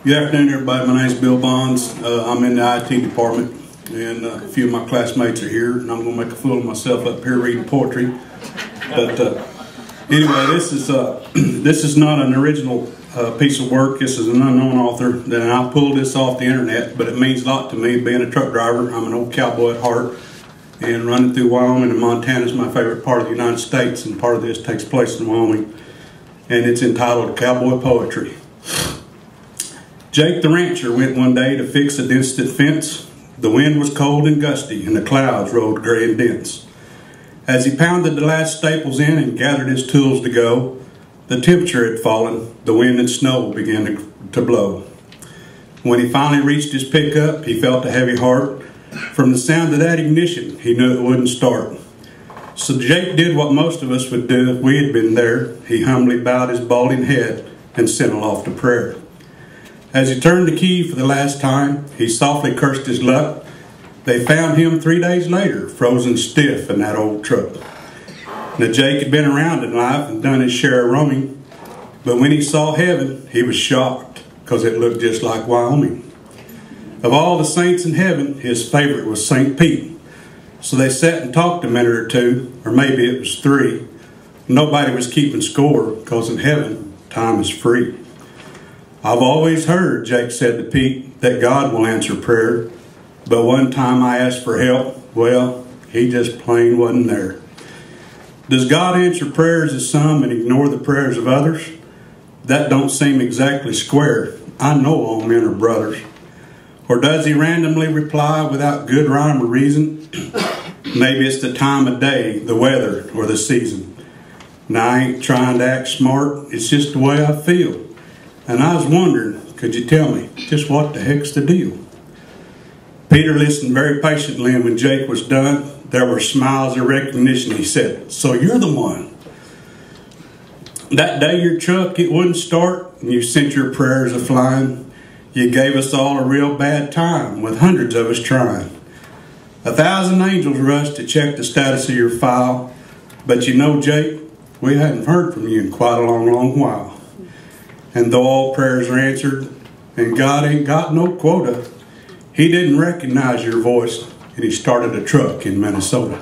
Good afternoon, everybody. My name is Bill Bonds. I'm in the IT department, and a few of my classmates are here, and I'm going to make a fool of myself up here reading poetry. But anyway, this is not an original piece of work. This is an unknown author. Then I pulled this off the internet, but it means a lot to me. Being a truck driver, I'm an old cowboy at heart, and running through Wyoming and Montana is my favorite part of the United States, and part of this takes place in Wyoming, and it's entitled Cowboy Poetry. Jake the rancher went one day to fix a distant fence. The wind was cold and gusty, and the clouds rolled gray and dense. As he pounded the last staples in and gathered his tools to go, the temperature had fallen, the wind and snow began to blow. When he finally reached his pickup, he felt a heavy heart. From the sound of that ignition, he knew it wouldn't start. So Jake did what most of us would do if we had been there. He humbly bowed his balding head and sent aloft to prayer. As he turned the key for the last time, he softly cursed his luck. They found him 3 days later, frozen stiff in that old truck. Now Jake had been around in life and done his share of roaming, but when he saw heaven, he was shocked because it looked just like Wyoming. Of all the saints in heaven, his favorite was St. Pete. So they sat and talked a minute or two, or maybe it was 3. Nobody was keeping score because in heaven, time is free. I've always heard, Jake said to Pete, that God will answer prayer. But one time I asked for help, well, he just plain wasn't there. Does God answer prayers of some and ignore the prayers of others? That don't seem exactly square. I know all men are brothers. Or does he randomly reply without good rhyme or reason? Maybe it's the time of day, the weather, or the season. Now I ain't trying to act smart, it's just the way I feel. And I was wondering, could you tell me just what the heck's the deal? Peter listened very patiently, and when Jake was done, there were smiles of recognition. He said, "So you're the one. That day your truck, it wouldn't start, and you sent your prayers a-flying. You gave us all a real bad time, with hundreds of us trying. 1,000 angels rushed to check the status of your file. But you know, Jake, we hadn't heard from you in quite a long, long while. And though all prayers are answered, and God ain't got no quota, he didn't recognize your voice, and he started a truck in Minnesota."